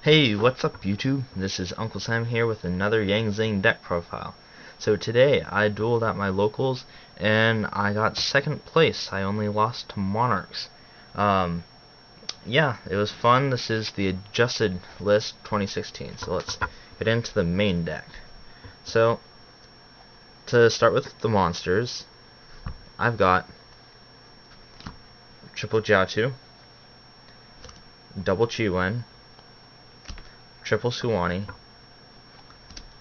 Hey, what's up YouTube? This is Uncle Sam here with another Zing deck profile. So today I dueled at my locals and I got second place. I only lost to Monarchs. Um, yeah, it was fun. This is the adjusted list 2016. So let's get into the main deck. So to start with the monsters, I've got triple Jiaotu, double Chiwen, triple Suanni,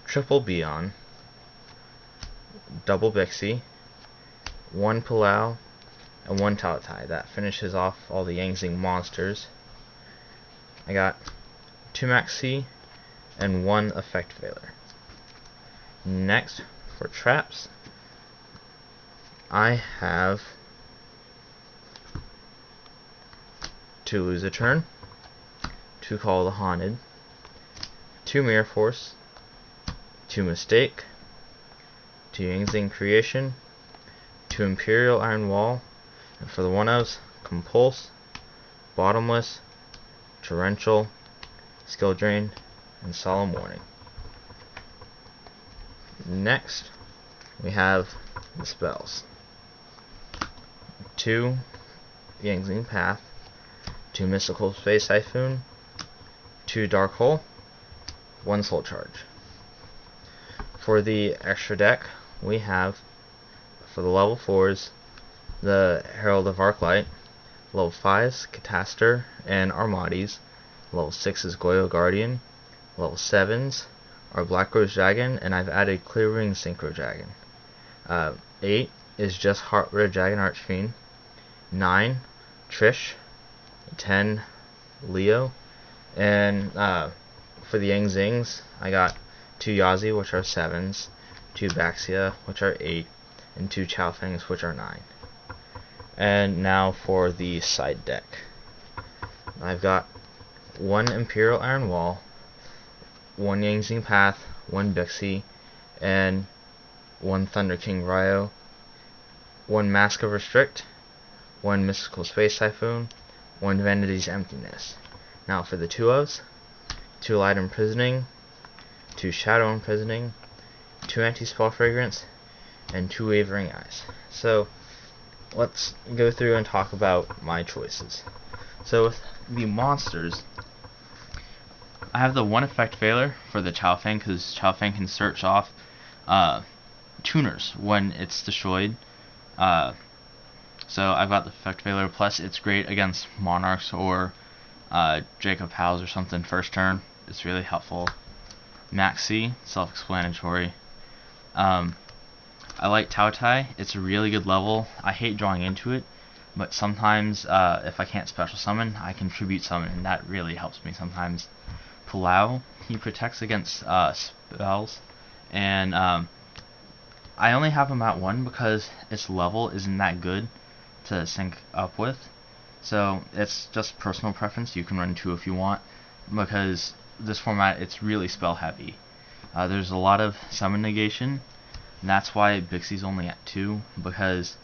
triple Beyond, double Bixi, one Pulao, and one Taotie. That finishes off all the Zing monsters. I got two Maxx and one Effect Veiler. Next, for traps, I have two Lose a Turn, two Call the Haunted, two Mirror Force, two Mistake, two Zing Creation, two Imperial Iron Wall, and for the one-ofs, Compulse, Bottomless, Torrential, Skill Drain, and Solemn Warning. Next, we have the spells. Two Zing Path, two Mystical Space Typhoon, two Dark Hole, one Soul Charge. For the extra deck, we have, for the level 4s, the Herald of Arclight, level 5s, Cataster and Armades, level 6s, Goyo Guardian, level 7s are Black Rose Dragon, and I've added Clear Ring Synchro Dragon. 8 is just Heart Red Dragon Archfiend, 9 Trish, 10 Leo, and for the Zings, I got two Yazi, which are 7s, two Baxia, which are 8, and two Chaofangs, which are 9. And now for the side deck. I've got one Imperial Iron Wall, one Zing Path, one Bixi, and one Thunder King Rai-Oh, one Mask of Restrict, one Mystical Space Typhoon, one Vanity's Emptiness. Now for the two-ofs, two Light Imprisoning, two Shadow Imprisoning, two Anti-Spell Fragrance, and two Wavering Eyes. So let's go through and talk about my choices. So with the monsters, I have the one Effect Veiler for the Chaofeng, because Chaofeng can search off tuners when it's destroyed. So I've got the Effect Veiler, plus it's great against Monarchs or Jacob Pals or something first turn. It's really helpful. Maxx, self-explanatory. I like Taotie. It's a really good level. I hate drawing into it, but sometimes if I can't special summon, I can tribute summon, and that really helps me sometimes. Pulao, he protects against spells, and I only have him at 1 because its level isn't that good to sync up with. So it's just personal preference. You can run 2 if you want, because this format, it's really spell heavy. There's a lot of summon negation, and that's why Bixi's only at 2, because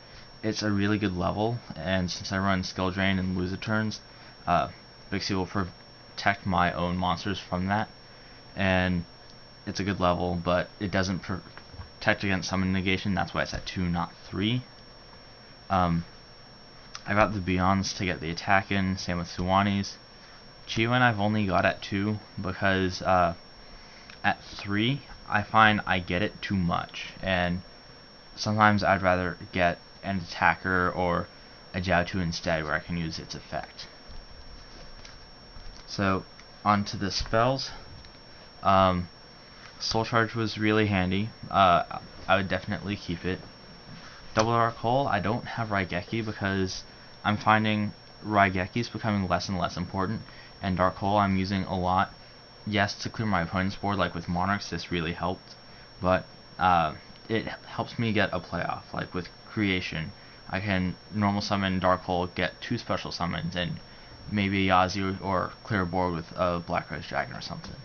it's a really good level, and since I run Skill Drain and Lose Turns, Bixi will protect my own monsters from that, and it's a good level, but it doesn't protect against summon negation. That's why it's at 2, not 3. I got the Beyonds to get the attack in, same with Suanni's. Chiwen I've only got at 2 because at 3 I find I get it too much, and sometimes I'd rather get an attacker or a Jiaotu instead, where I can use its effect. So onto the spells. Soul Charge was really handy. I would definitely keep it. Double Dark Hole, I don't have Raigeki because I'm finding Raigeki's becoming less and less important, and Dark Hole I'm using a lot. Yes, to clear my opponent's board, like with Monarchs, this really helped, but it helps me get a playoff. Like with Creation, I can normal summon Dark Hole, get 2 special summons, and maybe a Yazi or clear a board with a Black Rose Dragon or something.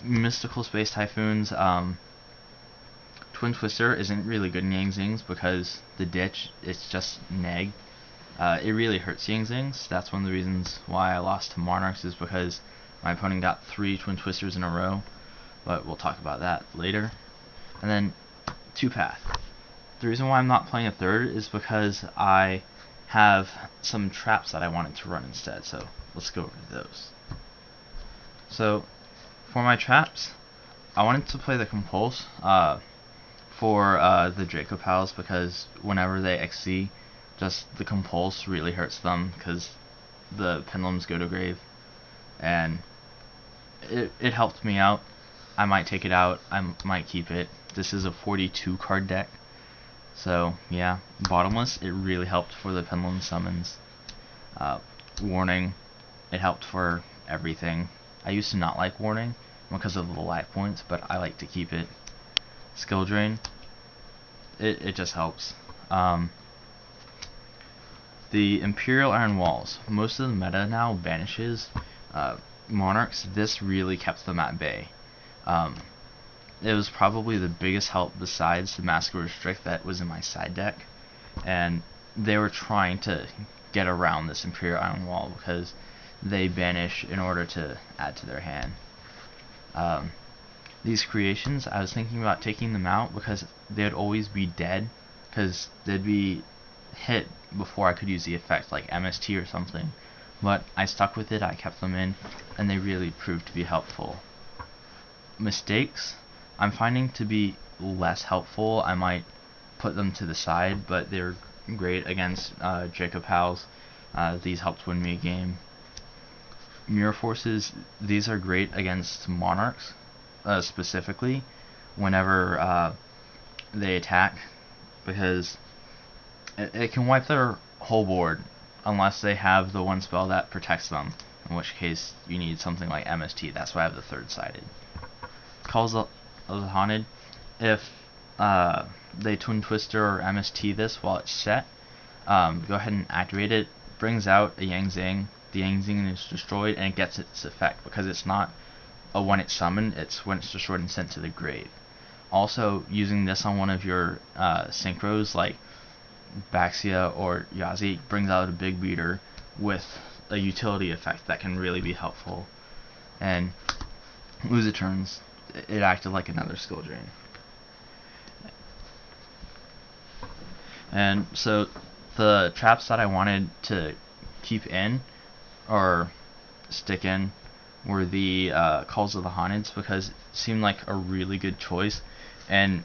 Mystical Space Typhoons, Twin Twister isn't really good in Zings because the ditch, it's just neg. It really hurts Zings. That's one of the reasons why I lost to Monarchs, is because My opponent got 3 Twin Twisters in a row, but we'll talk about that later. And then 2-path. The reason why I'm not playing a third is because I have some traps that I wanted to run instead, so let's go over those. So, for my traps, I wanted to play the Compulse for the Draco Pals, because whenever they XC, just the Compulse really hurts them, because the Pendulums go to grave, and it helped me out. I might take it out, I might keep it. This is a 42 card deck, so yeah, bottomless, it really helped for the Pendulum summons. Warning, it helped for everything. I used to not like Warning because of the life points, but I like to keep it. Skill Drain, it just helps. The Imperial Iron Walls, most of the meta now banishes Monarchs. This really kept them at bay. It was probably the biggest help besides the Mask Restrict that was in my side deck, and they were trying to get around this Imperial Iron Wall because they banish in order to add to their hand. These creations, I was thinking about taking them out because they'd always be dead, because they'd be hit before I could use the effect, like MST or something, but I stuck with it, I kept them in, and they really proved to be helpful. Mistakes, I'm finding to be less helpful. I might put them to the side, but they're great against Draco Pals. These helped win me a game. Mirror Forces, these are great against Monarchs, specifically, whenever they attack, because it can wipe their whole board, unless they have the one spell that protects them, in which case you need something like MST. That's why I have the third-sided. Calls of the Haunted, if they Twin Twister or MST this while it's set, go ahead and activate it. Brings out a Yang Zing. The Yang Zing is destroyed, and it gets its effect, because it's not a when it's summoned, it's when it's destroyed and sent to the grave. Also, using this on one of your synchros, like Baxia or Yazi, brings out a big beater with a utility effect that can really be helpful. And lose it turns, it acted like another skill drain. And so the traps that I wanted to keep in or stick in were the Calls of the Haunted, because it seemed like a really good choice, and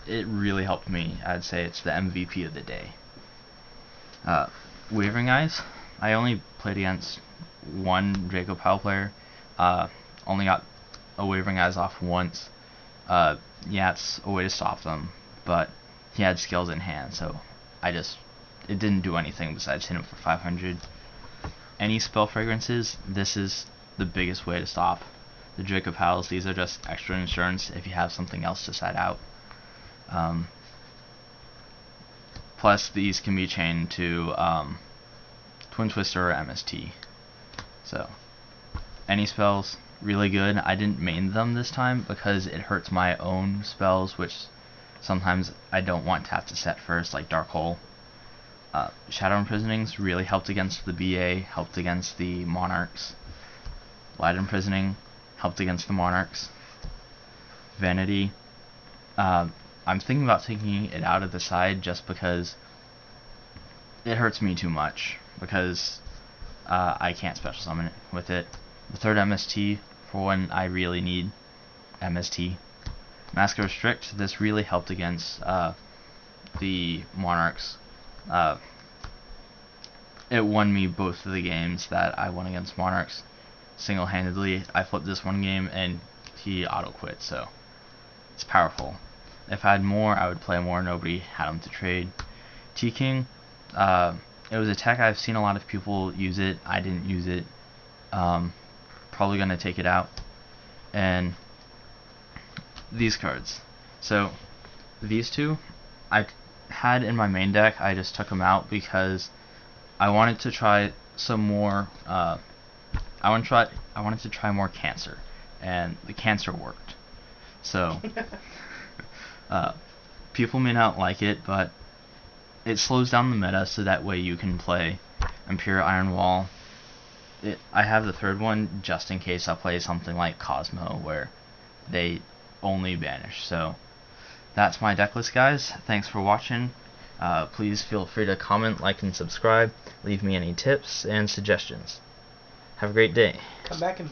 it really helped me. I'd say it's the MVP of the day. Wavering Eyes, I only played against one Draco Pal player, only got a Wavering Eyes off once. Yeah, it's a way to stop them, but he had skills in hand, so it didn't do anything besides hit him for 500. Any spell fragrances, this is the biggest way to stop the Draco Pals. These are just extra insurance if you have something else to set out. Plus, these can be chained to Twin Twister or MST. So, any spells, really good. I didn't main them this time because it hurts my own spells, which sometimes I don't want to have to set first, like Dark Hole. Shadow Imprisonings really helped against the BA, helped against the Monarchs. Light Imprisoning helped against the Monarchs. Vanity, I'm thinking about taking it out of the side just because it hurts me too much, because I can't special summon it with it. The third MST for when I really need MST. Mask Restrict, this really helped against the Monarchs. It won me both of the games that I won against Monarchs single-handedly. I flipped this one game and he auto-quit, so it's powerful. If I had more, I would play more. Nobody had them to trade. T-King, it was a tech I've seen a lot of people use it. I didn't use it. Probably gonna take it out. And these cards. So these two I had in my main deck. I just took them out because I wanted to try some more. I wanted to try more Cancer, and the Cancer worked. So people may not like it, but it slows down the meta, so that way you can play Imperial Iron Wall, I have the third one just in case I play something like Cosmo where they only banish. So that's my deck list, guys. Thanks for watching. Please feel free to comment, like, and subscribe. Leave me any tips and suggestions. Have a great day. Come back and